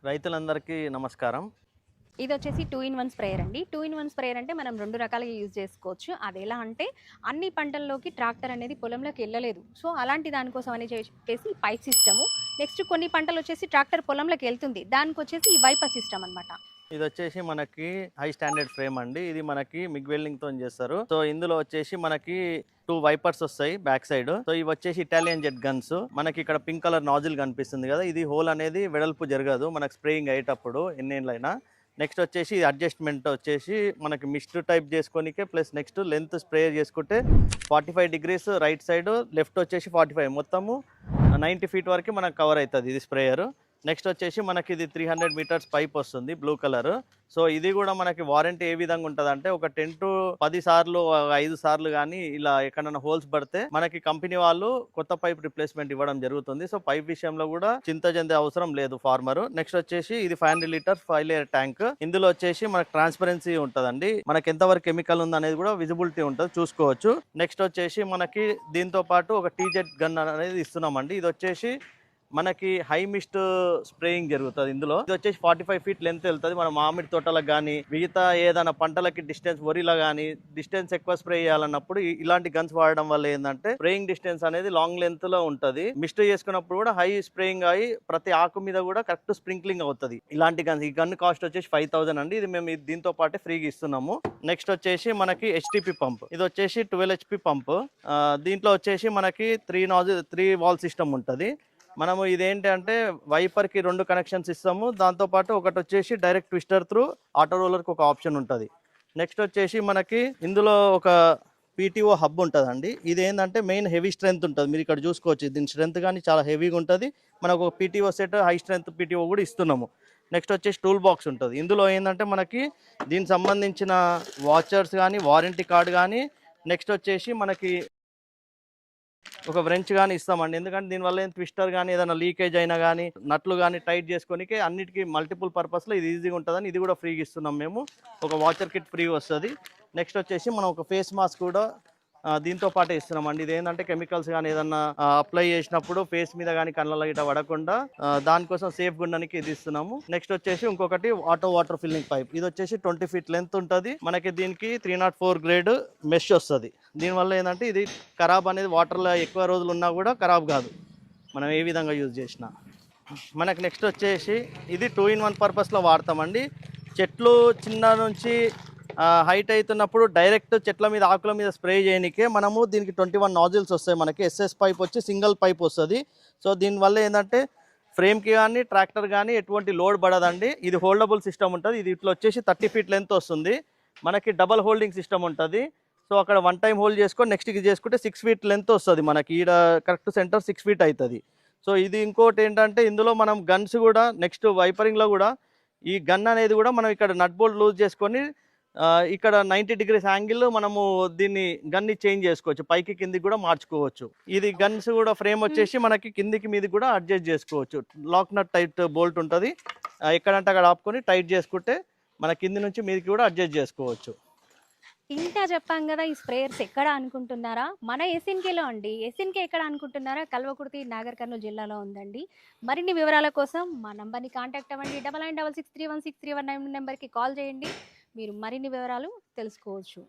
రైతులందరికీ నమస్కారం. ఇదొచ్చేసి 2 in 1 sprayer అండి. 2 ఇన్ 1 స్ప్రేయర్ అంటే మనం 2 రకాలుగా యూజ్ చేసుకోవచ్చు. అదెలా అంటే అన్ని పంటల్లోకి ట్రాక్టర్ అనేది పొలంలోకి ఎళ్ళలేదు. సో, అలాంటి దానికోసం అని చెప్పేసి పైప్ సిస్టము. నెక్స్ట్ కొన్ని పంటలొచ్చేసి ట్రాక్టర్ పొలంలోకి ఎళ్తుంది. దానికొచ్చేసి ఈ వైపర్ సిస్టమ్ అనమాట. ఇదొచ్చేసి మనకి హై స్టాండర్డ్ ఫ్రేమ్ అండి. ఇది మనకి మిగ్ వెల్డింగ్‌తోని చేస్తారు. సో, ఇందులో వచ్చేసి మనకి 2 వైపర్స్ వస్తాయి బ్యాక్ సైడ్. సో, ఇవొచ్చేసి ఇటాలియన్ జెట్ గన్స్. మనకి ఇక్కడ పింక్ కలర్ నాజిల్ కనిపిస్తుంది కదా! ఇది హోల్ అనేది వెడల్పు జరగదు మనకు స్ప్రేయింగ్ అయ్యేటప్పుడు ఎన్నేళ్లైనా. నెక్స్ట్ వచ్చేసి ఇది అడ్జస్ట్‌మెంట్ వచ్చేసి మనకి మిస్ట్ టైప్ చేసుకోనికే ప్లస్ నెక్స్ట్ లెంత్ స్ప్రే చేసుకుంటే 45 డిగ్రీస్ రైట్ సైడ్, లెఫ్ట్ వచ్చేసి 45 మొత్తము 90 ఫీట్ వరకు మనకు కవర్ అవుతుంది ఇది స్ప్రేయర్. నెక్స్ట్ వచ్చేసి మనకి ఇది 300 మీటర్స్ పైప్ వస్తుంది బ్లూ కలర్. సో ఇది కూడా మనకి వారంటీ ఏ విధంగా ఉంటుందంటే ఒక 10 to 10 సార్లు 5 సార్లు కానీ ఇలా ఎక్కడైనా హోల్స్ పడితే మనకి కంపెనీ వాళ్ళు కొత్త పైప్ రిప్లేస్మెంట్ ఇవ్వడం జరుగుతుంది. సో పైప్ విషయంలో కూడా చింత చెందే అవసరం లేదు ఫార్మర్. నెక్స్ట్ వచ్చేసి ఇది 500 లీటర్స్ 5 లేయర్ ట్యాంక్. ఇందులో వచ్చేసి మనకి ట్రాన్స్పరెన్సీ ఉంటుందండి. మనకి ఎంతవరకు కెమికల్ ఉంది అనేది కూడా విజిబిలిటీ ఉంటుంది, చూసుకోవచ్చు. నెక్స్ట్ వచ్చేసి మనకి దీంతో పాటు ఒక టీజెట్ గన్ అనేది ఇస్తున్నామండి. ఇది వచ్చేసి మనకి హై మిస్ట్ స్ప్రేయింగ్ జరుగుతుంది. ఇందులో ఇది వచ్చేసి 45 ఫీట్ లెంత్ వెళ్తుంది. మన మామిడి తోటలకు కానీ మిగతా ఏదైనా పంటలకి డిస్టెన్స్ వరిలో కానీ డిస్టెన్స్ ఎక్కువ స్ప్రే చేయాలన్నప్పుడు ఇలాంటి గన్స్ వాడడం వల్ల ఏంటంటే స్ప్రేయింగ్ డిస్టెన్స్ అనేది లాంగ్ లెంత్ లో ఉంటది. మిస్ట్ చేసుకున్నప్పుడు కూడా హై స్ప్రేయింగ్ అయ్యి ప్రతి ఆకు మీద కూడా కరెక్ట్ స్ప్రింక్లింగ్ అవుతుంది. ఇలాంటి గన్స్, ఈ గన్ కాస్ట్ వచ్చేసి 5000 అండి. ఇది మేము దీంతో పాటే ఫ్రీగా ఇస్తున్నాము. నెక్స్ట్ వచ్చేసి మనకి HTP పంప్. ఇది వచ్చేసి 12 HP పంప్. దీంట్లో వచ్చేసి మనకి 3 వాల్ సిస్టమ్ ఉంటుంది. మనము ఇదేంటంటే వైపర్కి 2 కనెక్షన్స్ ఇస్తాము. దాంతోపాటు ఒకటి వచ్చేసి డైరెక్ట్ ట్విస్టర్ త్రూ ఆటో రోలర్కి ఒక ఆప్షన్ ఉంటుంది. నెక్స్ట్ వచ్చేసి మనకి ఇందులో ఒక PTO హబ్ ఉంటుందండి. ఇది ఏంటంటే మెయిన్ హెవీ స్ట్రెంత్ ఉంటుంది. మీరు ఇక్కడ చూసుకోవచ్చు, దీని స్ట్రెంత్ కానీ చాలా హెవీగా ఉంటుంది. మనకు ఒక PTO set high strength PTO కూడా ఇస్తున్నాము. నెక్స్ట్ వచ్చేసి టూల్ బాక్స్ ఉంటుంది. ఇందులో ఏంటంటే మనకి దీనికి సంబంధించిన వాచర్స్ కానీ వారంటీ కార్డు కానీ నెక్స్ట్ వచ్చేసి మనకి ఒక వ్రెంచ్ కానీ ఇస్తామండి. ఎందుకంటే దీనివల్ల ఏం ట్విస్టర్ కానీ ఏదైనా లీకేజ్ అయినా కానీ నట్లు కానీ టైట్ చేసుకోనికే అన్నిటికీ మల్టిపుల్ పర్పస్లో ఇది ఈజీగా ఉంటుందని ఇది కూడా ఫ్రీగా ఇస్తున్నాం మేము. ఒక వాచర్ కిట్ ఫ్రీ వస్తుంది. నెక్స్ట్ వచ్చేసి మనం ఒక ఫేస్ మాస్క్ కూడా దీంతో పాటే ఇస్తున్నామండి. ఇది ఏంటంటే కెమికల్స్ కానీ ఏదన్నా అప్లై చేసినప్పుడు ఫేస్ మీద కానీ కళ్ళలో గిట్ట పడకుండా దానికోసం సేఫ్ గుండడానికి ఇది ఇస్తున్నాము. నెక్స్ట్ వచ్చేసి ఇంకొకటి ఆటో వాటర్ ఫిల్లింగ్ పైప్. ఇది వచ్చేసి 20 ఫీట్ లెంత్ ఉంటుంది. మనకి దీనికి 304 గ్రేడ్ మెష్ వస్తుంది. దీనివల్ల ఏంటంటే ఇది ఖరాబ్ అనేది వాటర్లో ఎక్కువ రోజులు ఉన్నా కూడా ఖరాబ్ కాదు మనం ఏ విధంగా యూజ్ చేసినా. మనకి నెక్స్ట్ వచ్చేసి ఇది 2 in 1 పర్పస్లో వాడతామండి. చెట్లు చిన్న నుంచి హైట్ అవుతున్నప్పుడు డైరెక్ట్ చెట్ల మీద ఆకుల మీద స్ప్రే చేయడానికే మనము దీనికి 21 నాజిల్స్ వస్తాయి. మనకి SS పైప్ వచ్చి సింగిల్ పైప్ వస్తుంది. సో దీనివల్ల ఏంటంటే ఫ్రేమ్కి కానీ ట్రాక్టర్ కానీ ఎటువంటి లోడ్ పడదండి. ఇది హోల్డబుల్ సిస్టమ్ ఉంటుంది. ఇది ఇట్లా వచ్చేసి 30 ఫీట్ లెంత్ వస్తుంది. మనకి డబల్ హోల్డింగ్ సిస్టమ్ ఉంటుంది. సో అక్కడ 1 టైం హోల్డ్ చేసుకొని నెక్స్ట్ ఇది చేసుకుంటే 6 ఫీట్ లెంత్ వస్తుంది. మనకి ఈడ కరెక్ట్ సెంటర్ 6 ఫీట్ అవుతుంది. సో ఇది ఇంకోటి ఏంటంటే ఇందులో మనం గన్స్ కూడా నెక్స్ట్ వైపరింగ్లో కూడా ఈ గన్ అనేది కూడా మనం ఇక్కడ నట్ బోల్ట్ లూజ్ చేసుకొని ఇక్కడ 90 డిగ్రీస్ యాంగిల్ మనము దీన్ని గన్ని చేంజ్ చేసుకోవచ్చు, పైకి కిందికి కూడా మార్చుకోవచ్చు. ఇది గన్స్ కూడా ఫ్రేమ్ వచ్చేసి మనకి కిందికి మీది కూడా అడ్జస్ట్ చేసుకోవచ్చు. లాక్ నట్ టైట్ బోల్ట్ ఉంటుంది. ఎక్కడంటే అక్కడ ఆపుకొని టైట్ చేసుకుంటే మన కింది నుంచి మీదికి కూడా అడ్జస్ట్ చేసుకోవచ్చు. ఇంకా చెప్పాం కదా ఈ స్ప్రేయర్స్ ఎక్కడ అనుకుంటున్నారా? మన ఎస్ఎన్కేలో అండి. ఎస్ఎన్కే ఎక్కడ అనుకుంటున్నారా? కల్వకుర్తి, నాగర్ కర్నూలు జిల్లాలో ఉందండి. మరిన్ని వివరాల కోసం మా నంబర్ని కాంటాక్ట్ అవ్వండి. 9966316319 నెంబర్కి కాల్ చేయండి. మీరు మరిన్ని వివరాలు తెలుసుకోవచ్చు.